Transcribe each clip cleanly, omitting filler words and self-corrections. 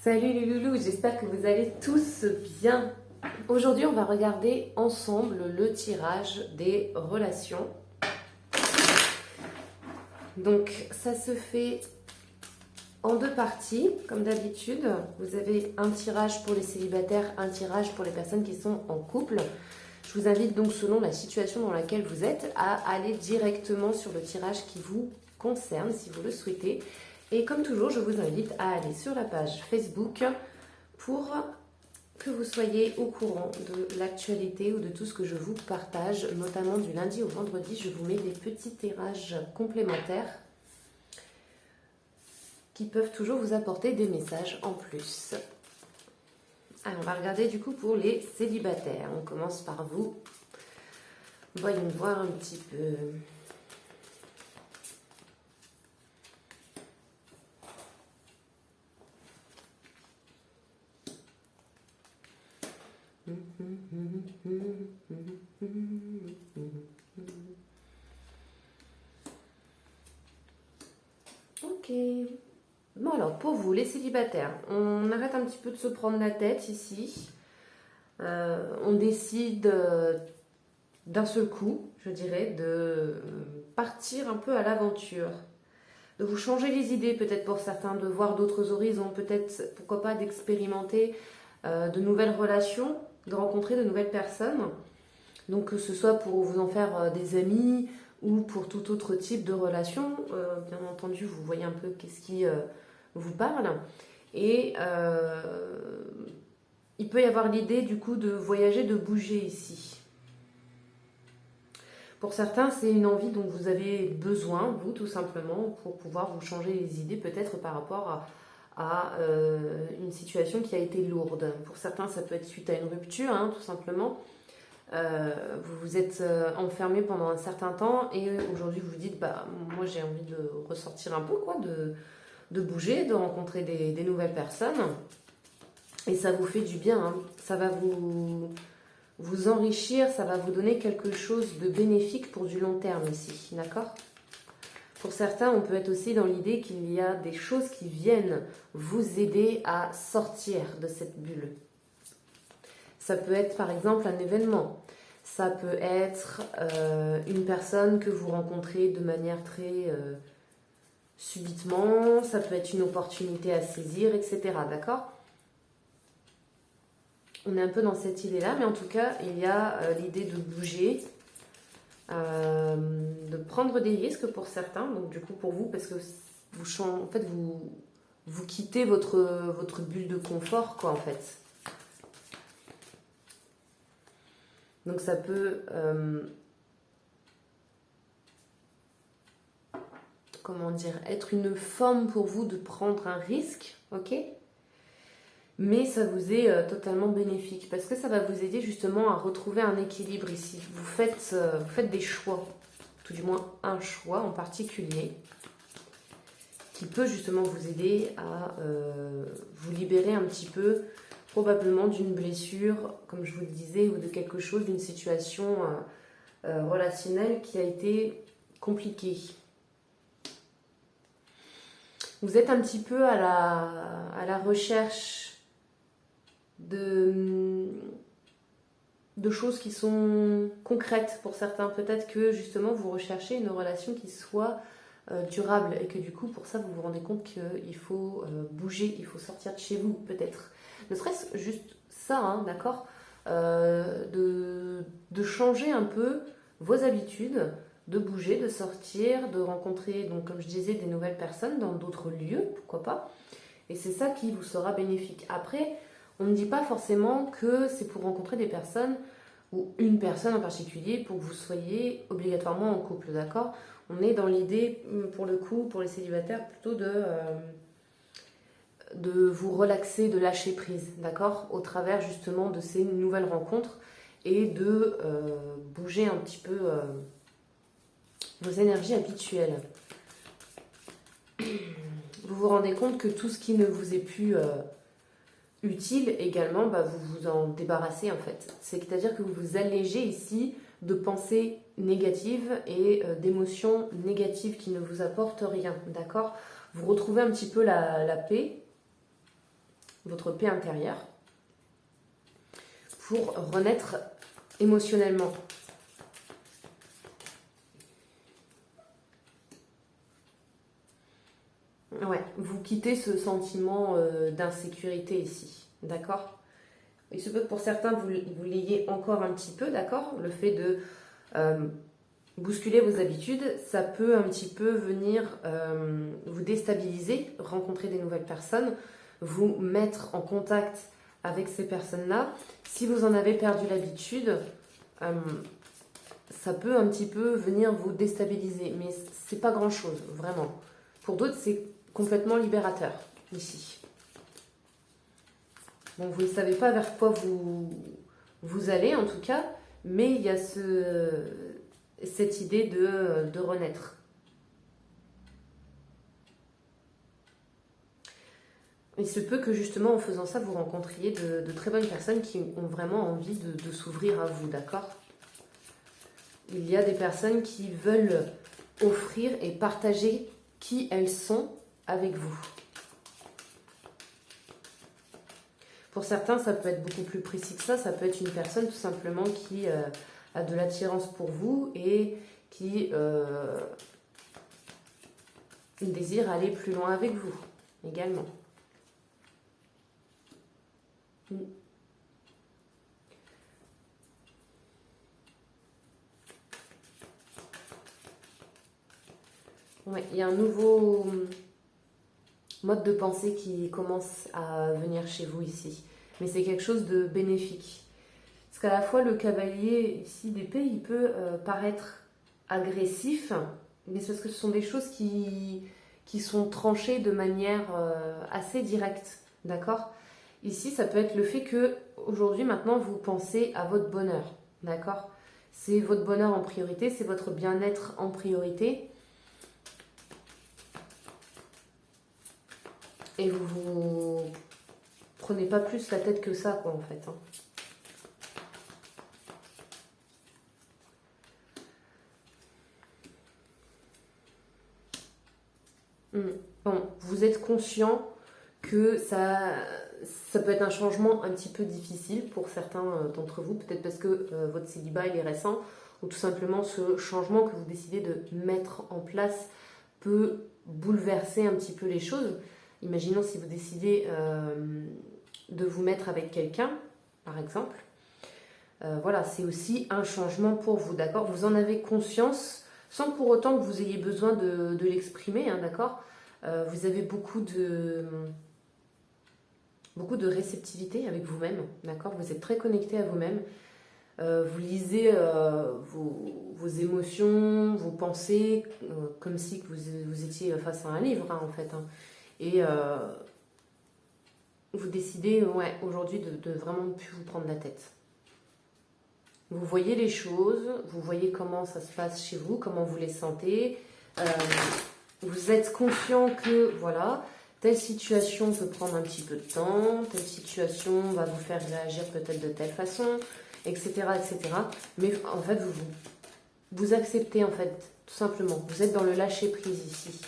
Salut les loulous, j'espère que vous allez tous bien. Aujourd'hui, on va regarder ensemble le tirage des relations. Donc, ça se fait en deux parties, comme d'habitude. Vous avez un tirage pour les célibataires, un tirage pour les personnes qui sont en couple. Je vous invite donc, selon la situation dans laquelle vous êtes, à aller directement sur le tirage qui vous concerne, si vous le souhaitez. Et comme toujours, je vous invite à aller sur la page Facebook pour que vous soyez au courant de l'actualité ou de tout ce que je vous partage, notamment du lundi au vendredi. Je vous mets des petits tirages complémentaires qui peuvent toujours vous apporter des messages en plus. Alors, on va regarder du coup pour les célibataires. On commence par vous. Voyons voir un petit peu. Ok. Bon alors, pour vous, les célibataires, on arrête un petit peu de se prendre la tête ici. On décide d'un seul coup, je dirais, de partir un peu à l'aventure. De vous changer les idées peut-être pour certains, de voir d'autres horizons, peut-être, pourquoi pas, d'expérimenter de nouvelles relations, de rencontrer de nouvelles personnes. Donc que ce soit pour vous en faire des amis ou pour tout autre type de relation, bien entendu, vous voyez un peu qu'est-ce qui vous parle. Et il peut y avoir l'idée du coup de voyager, de bouger ici. Pour certains, c'est une envie dont vous avez besoin, vous tout simplement, pour pouvoir vous changer les idées, peut-être par rapport à une situation qui a été lourde. Pour certains, ça peut être suite à une rupture, hein, tout simplement. Vous vous êtes enfermé pendant un certain temps et aujourd'hui vous vous dites bah moi j'ai envie de ressortir un peu quoi, de bouger, de rencontrer des nouvelles personnes et ça vous fait du bien, hein. Ça va vous enrichir, ça va vous donner quelque chose de bénéfique pour du long terme ici, d'accord? Pour certains, on peut être aussi dans l'idée qu'il y a des choses qui viennent vous aider à sortir de cette bulle. Ça peut être par exemple un événement, ça peut être une personne que vous rencontrez de manière très subitement, ça peut être une opportunité à saisir, etc. D'accord? On est un peu dans cette idée-là, mais en tout cas, il y a l'idée de bouger, de prendre des risques pour certains, donc du coup pour vous, parce que en fait, vous quittez votre bulle de confort, quoi, en fait. Donc ça peut comment dire, être une forme pour vous de prendre un risque, ok? Mais ça vous est totalement bénéfique parce que ça va vous aider justement à retrouver un équilibre ici. Vous faites des choix, tout du moins un choix en particulier qui peut justement vous aider à vous libérer un petit peu probablement d'une blessure, comme je vous le disais, ou de quelque chose, d'une situation relationnelle qui a été compliquée. Vous êtes un petit peu à la recherche de choses qui sont concrètes pour certains. Peut-être que justement vous recherchez une relation qui soit durable et que du coup pour ça vous vous rendez compte qu'il faut bouger, il faut sortir de chez vous peut-être. Ne serait-ce juste ça, hein, d'accord, de changer un peu vos habitudes, de bouger, de sortir, de rencontrer, donc comme je disais, des nouvelles personnes dans d'autres lieux, pourquoi pas. Et c'est ça qui vous sera bénéfique. Après, on ne dit pas forcément que c'est pour rencontrer des personnes ou une personne en particulier pour que vous soyez obligatoirement en couple, d'accord? On est dans l'idée, pour le coup, pour les célibataires, plutôt de vous relaxer, de lâcher prise, d'accord? Au travers justement de ces nouvelles rencontres et de bouger un petit peu vos énergies habituelles. Vous vous rendez compte que tout ce qui ne vous est plus utile également, bah, vous vous en débarrassez en fait. C'est-à-dire que vous vous allégez ici de pensées négatives et d'émotions négatives qui ne vous apportent rien, d'accord? Vous retrouvez un petit peu la paix votre paix intérieure, pour renaître émotionnellement. Ouais, vous quittez ce sentiment d'insécurité ici, d'accord? Il se peut que pour certains, vous l'ayez encore un petit peu, d'accord? Le fait de bousculer vos habitudes, ça peut un petit peu venir vous déstabiliser, rencontrer des nouvelles personnes, vous mettre en contact avec ces personnes-là. Si vous en avez perdu l'habitude, ça peut un petit peu venir vous déstabiliser, mais c'est pas grand-chose, vraiment. Pour d'autres, c'est complètement libérateur, ici. Bon, vous ne savez pas vers quoi vous allez, en tout cas, mais il y a cette idée de renaître. Il se peut que justement en faisant ça, vous rencontriez de très bonnes personnes qui ont vraiment envie de s'ouvrir à vous, d'accord? Il y a des personnes qui veulent offrir et partager qui elles sont avec vous. Pour certains, ça peut être beaucoup plus précis que ça. Ça peut être une personne tout simplement qui a de l'attirance pour vous et qui désire aller plus loin avec vous également. Ouais, il y a un nouveau mode de pensée qui commence à venir chez vous ici. Mais c'est quelque chose de bénéfique. Parce qu'à la fois, le cavalier ici d'épée, il peut paraître agressif, mais c'est parce que ce sont des choses qui sont tranchées de manière assez directe. D'accord? Ici, ça peut être le fait que aujourd'hui, maintenant, vous pensez à votre bonheur. D'accord? C'est votre bonheur en priorité, c'est votre bien-être en priorité. Et vous prenez pas plus la tête que ça, quoi, en fait. Bon, vous êtes conscient que ça peut être un changement un petit peu difficile pour certains d'entre vous, peut-être parce que votre célibat il est récent, ou tout simplement ce changement que vous décidez de mettre en place peut bouleverser un petit peu les choses. Imaginons si vous décidez de vous mettre avec quelqu'un, par exemple. Voilà, c'est aussi un changement pour vous, d'accord? Vous en avez conscience, sans pour autant que vous ayez besoin de l'exprimer, hein, d'accord? Vous avez beaucoup de réceptivité avec vous-même, d'accord? Vous êtes très connecté à vous-même. Vous lisez vos émotions, vos pensées, comme si vous étiez face à un livre, hein, en fait. Hein. Et vous décidez, ouais, aujourd'hui, de vraiment ne plus vous prendre la tête. Vous voyez les choses, vous voyez comment ça se passe chez vous, comment vous les sentez. Vous êtes conscient que, voilà, telle situation peut prendre un petit peu de temps, telle situation va vous faire réagir peut-être de telle façon, etc., etc. Mais en fait, vous acceptez, en fait, tout simplement. Vous êtes dans le lâcher-prise ici.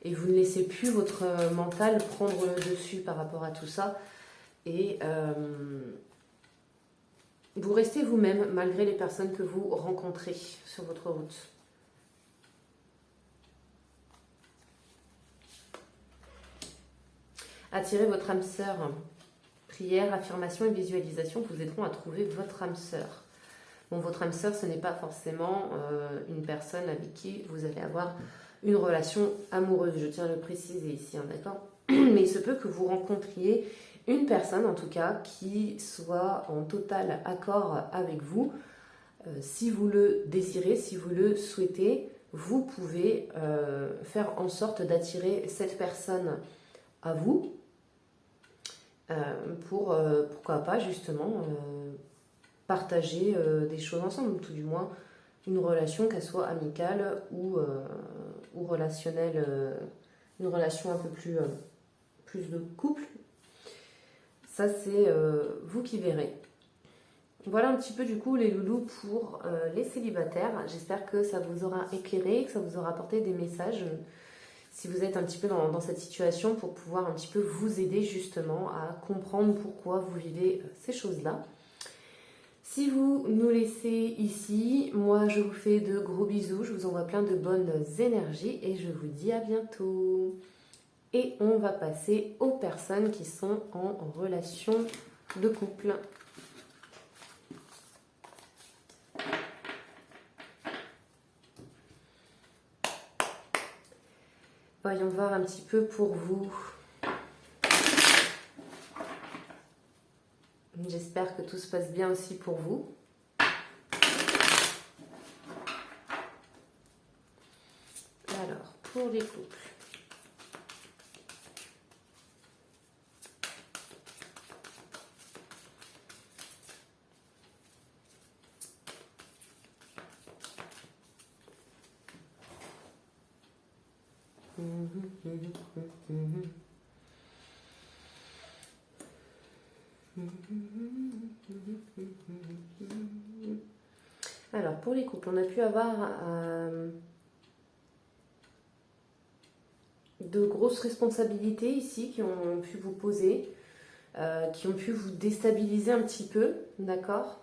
Et vous ne laissez plus votre mental prendre le dessus par rapport à tout ça. Et vous restez vous-même malgré les personnes que vous rencontrez sur votre route. Attirez votre âme sœur. Prière, affirmation et visualisation vous aideront à trouver votre âme sœur. Bon, votre âme sœur, ce n'est pas forcément une personne avec qui vous allez avoir une relation amoureuse. Je tiens à le préciser ici, hein, d'accord? Mais il se peut que vous rencontriez une personne, en tout cas, qui soit en total accord avec vous. Si vous le désirez, si vous le souhaitez, vous pouvez faire en sorte d'attirer cette personne à vous pour, pourquoi pas, justement, partager des choses ensemble, tout du moins une relation, qu'elle soit amicale ou relationnelle, une relation un peu plus de couple. Ça, c'est vous qui verrez. Voilà un petit peu du coup les loulous pour les célibataires. J'espère que ça vous aura éclairé, que ça vous aura apporté des messages si vous êtes un petit peu dans cette situation, pour pouvoir un petit peu vous aider justement à comprendre pourquoi vous vivez ces choses-là. Si vous nous laissez ici, moi je vous fais de gros bisous, je vous envoie plein de bonnes énergies et je vous dis à bientôt. Et on va passer aux personnes qui sont en relation de couple. Voyons voir un petit peu pour vous. J'espère que tout se passe bien aussi pour vous. Alors, pour les couples. Alors, pour les couples, on a pu avoir de grosses responsabilités ici qui ont pu vous poser, qui ont pu vous déstabiliser un petit peu, d'accord ?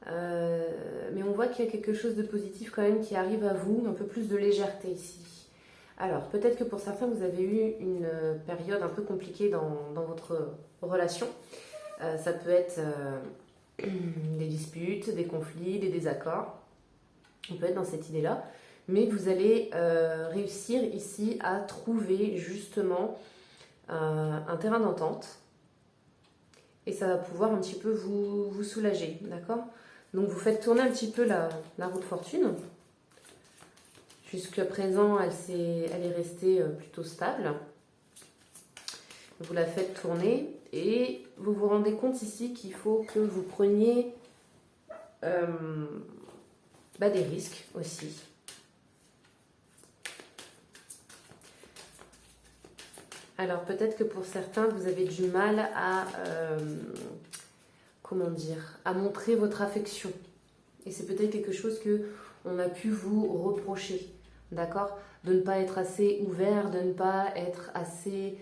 Mais on voit qu'il y a quelque chose de positif quand même qui arrive à vous, un peu plus de légèreté ici. Alors, peut-être que pour certains, vous avez eu une période un peu compliquée dans votre relation. Ça peut être des disputes, des conflits, des désaccords. On peut être dans cette idée-là. Mais vous allez réussir ici à trouver justement un terrain d'entente. Et ça va pouvoir un petit peu vous soulager, d'accord ? Donc vous faites tourner un petit peu la roue de fortune. Jusqu'à présent, elle est restée plutôt stable. Vous la faites tourner et vous vous rendez compte ici qu'il faut que vous preniez des risques aussi. Alors peut-être que pour certains, vous avez du mal à montrer votre affection. Et c'est peut-être quelque chose que on a pu vous reprocher, d'accord ? De ne pas être assez ouvert, de ne pas être assez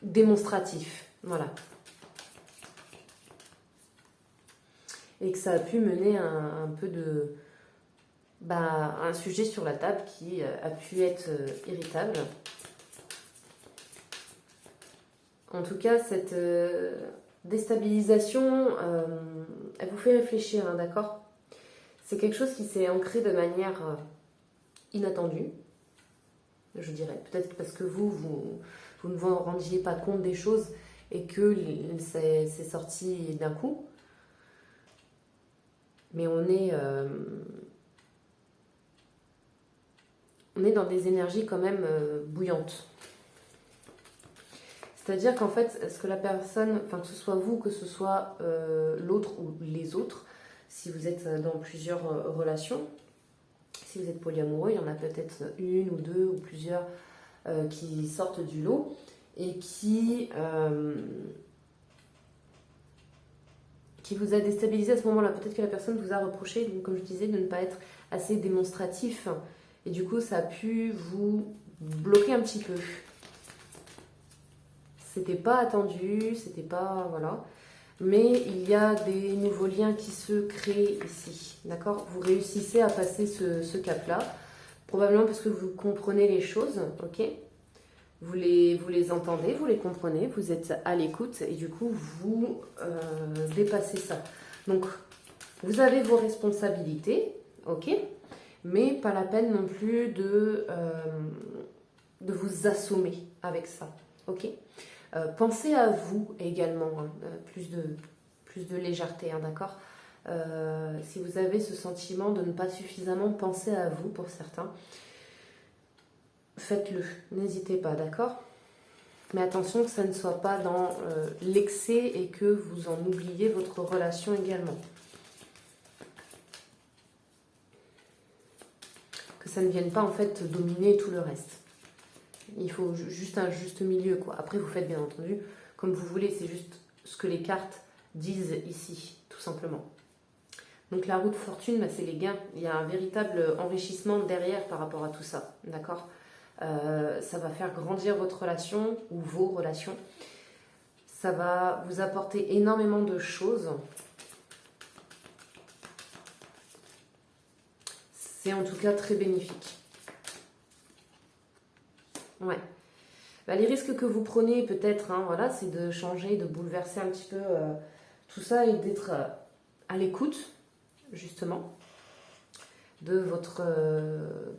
démonstratif, voilà. Et que ça a pu mener un peu de... un sujet sur la table qui a pu être irritable. En tout cas, cette déstabilisation, elle vous fait réfléchir, hein, d'accord ? C'est quelque chose qui s'est ancré de manière inattendue, je dirais. Peut-être parce que vous ne vous rendiez pas compte des choses et que c'est sorti d'un coup. Mais on est dans des énergies quand même bouillantes. C'est-à-dire qu'en fait, ce que la personne, que ce soit vous, que ce soit l'autre ou les autres, si vous êtes dans plusieurs relations, si vous êtes polyamoureux, il y en a peut-être une ou deux ou plusieurs qui sortent du lot et qui vous a déstabilisé à ce moment-là. Peut-être que la personne vous a reproché, donc, comme je disais, de ne pas être assez démonstratif. Et du coup, ça a pu vous bloquer un petit peu. C'était pas attendu, c'était pas... Voilà. Mais il y a des nouveaux liens qui se créent ici. D'accord ? Vous réussissez à passer ce cap-là. Probablement parce que vous comprenez les choses, ok ? Vous les entendez, vous les comprenez, vous êtes à l'écoute et du coup, vous dépassez ça. Donc, vous avez vos responsabilités, ok ? Mais pas la peine non plus de vous assommer avec ça, ok ? Pensez à vous également, hein, plus de légèreté, hein, d'accord ? Si vous avez ce sentiment de ne pas suffisamment penser à vous pour certains, faites-le, n'hésitez pas, d'accord ? Mais attention que ça ne soit pas dans l'excès et que vous en oubliez votre relation également. Que ça ne vienne pas en fait dominer tout le reste. Il faut juste un juste milieu, quoi. Après, vous faites bien entendu comme vous voulez, c'est juste ce que les cartes disent ici, tout simplement. Donc la roue de fortune, bah, c'est les gains. Il y a un véritable enrichissement derrière par rapport à tout ça, d'accord? Ça va faire grandir votre relation ou vos relations. Ça va vous apporter énormément de choses. C'est en tout cas très bénéfique. Ouais. Bah, les risques que vous prenez peut-être, hein, voilà, c'est de changer, de bouleverser un petit peu tout ça et d'être à l'écoute, justement, de votre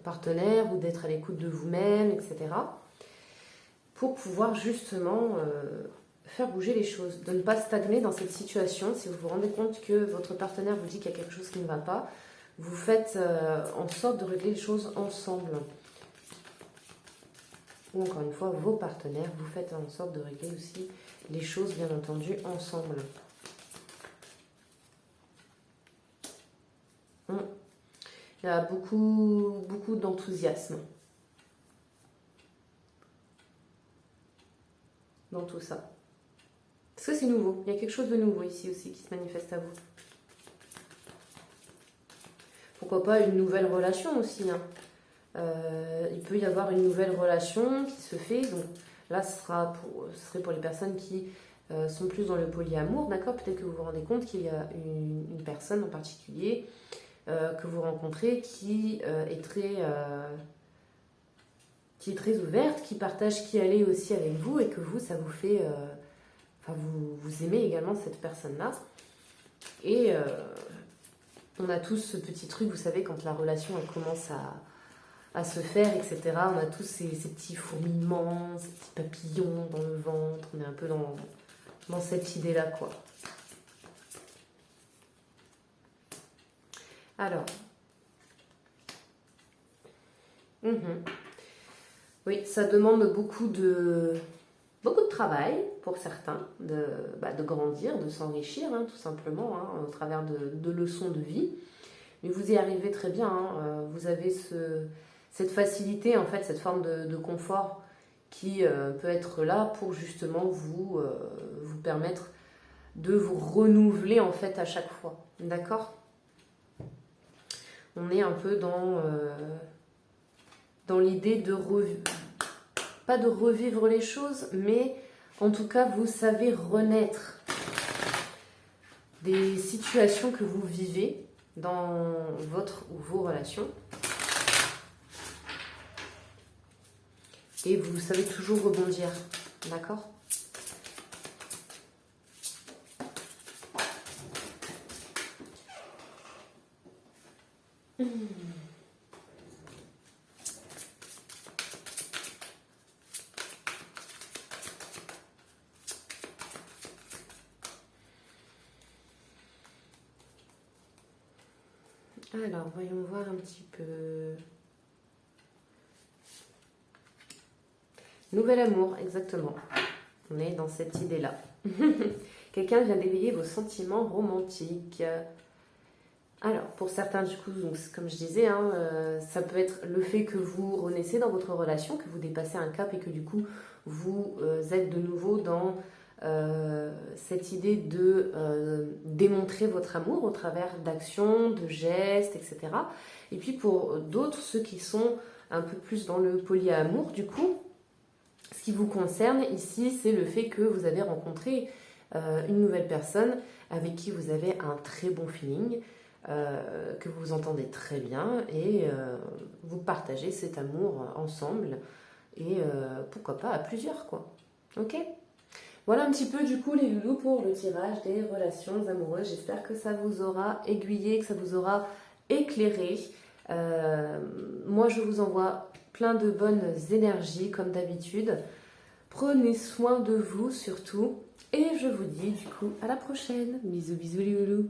partenaire ou d'être à l'écoute de vous-même, etc. Pour pouvoir justement faire bouger les choses, de ne pas stagner dans cette situation. Si vous vous rendez compte que votre partenaire vous dit qu'il y a quelque chose qui ne va pas, vous faites en sorte de régler les choses ensemble. Ou encore une fois, vos partenaires, vous faites en sorte de régler aussi les choses, bien entendu, ensemble. Il y a beaucoup d'enthousiasme dans tout ça. Parce que c'est nouveau. Il y a quelque chose de nouveau ici aussi qui se manifeste à vous. Pourquoi pas une nouvelle relation aussi, hein. Il peut y avoir une nouvelle relation qui se fait. Donc là, ce serait pour les personnes qui sont plus dans le polyamour, d'accord? Peut-être que vous vous rendez compte qu'il y a une personne en particulier que vous rencontrez qui est très ouverte, qui partage qui elle est aussi avec vous et que vous, ça vous fait... vous aimez également cette personne-là. Et on a tous ce petit truc, vous savez, quand la relation elle commence à se faire, etc. On a tous ces petits fourmillements, ces petits papillons dans le ventre. On est un peu dans cette idée-là, quoi. Alors. Oui, ça demande beaucoup de travail pour certains, de grandir, de s'enrichir, hein, tout simplement, hein, au travers de leçons de vie. Mais vous y arrivez très bien, hein, vous avez cette facilité, en fait, cette forme de confort qui peut être là pour justement vous permettre de vous renouveler en fait à chaque fois. D'accord? On est un peu dans l'idée de pas de revivre les choses, mais en tout cas vous savez renaître des situations que vous vivez dans votre ou vos relations. Et vous savez toujours rebondir, d'accord? Alors, voyons voir un petit peu. Nouvel amour, exactement. On est dans cette idée-là. Quelqu'un vient d'éveiller vos sentiments romantiques. Alors, pour certains, du coup, donc, comme je disais, hein, ça peut être le fait que vous renaissez dans votre relation, que vous dépassez un cap et que du coup, vous êtes de nouveau dans cette idée de démontrer votre amour au travers d'actions, de gestes, etc. Et puis pour d'autres, ceux qui sont un peu plus dans le polyamour, du coup, ce qui vous concerne ici, c'est le fait que vous avez rencontré une nouvelle personne avec qui vous avez un très bon feeling, que vous vous entendez très bien et vous partagez cet amour ensemble et pourquoi pas à plusieurs, quoi. Ok ? Voilà un petit peu du coup les loulous pour le tirage des relations amoureuses. J'espère que ça vous aura aiguillé, que ça vous aura éclairé. Moi je vous envoie plein de bonnes énergies comme d'habitude. Prenez soin de vous surtout. Et je vous dis du coup à la prochaine. Bisous bisous les loulous.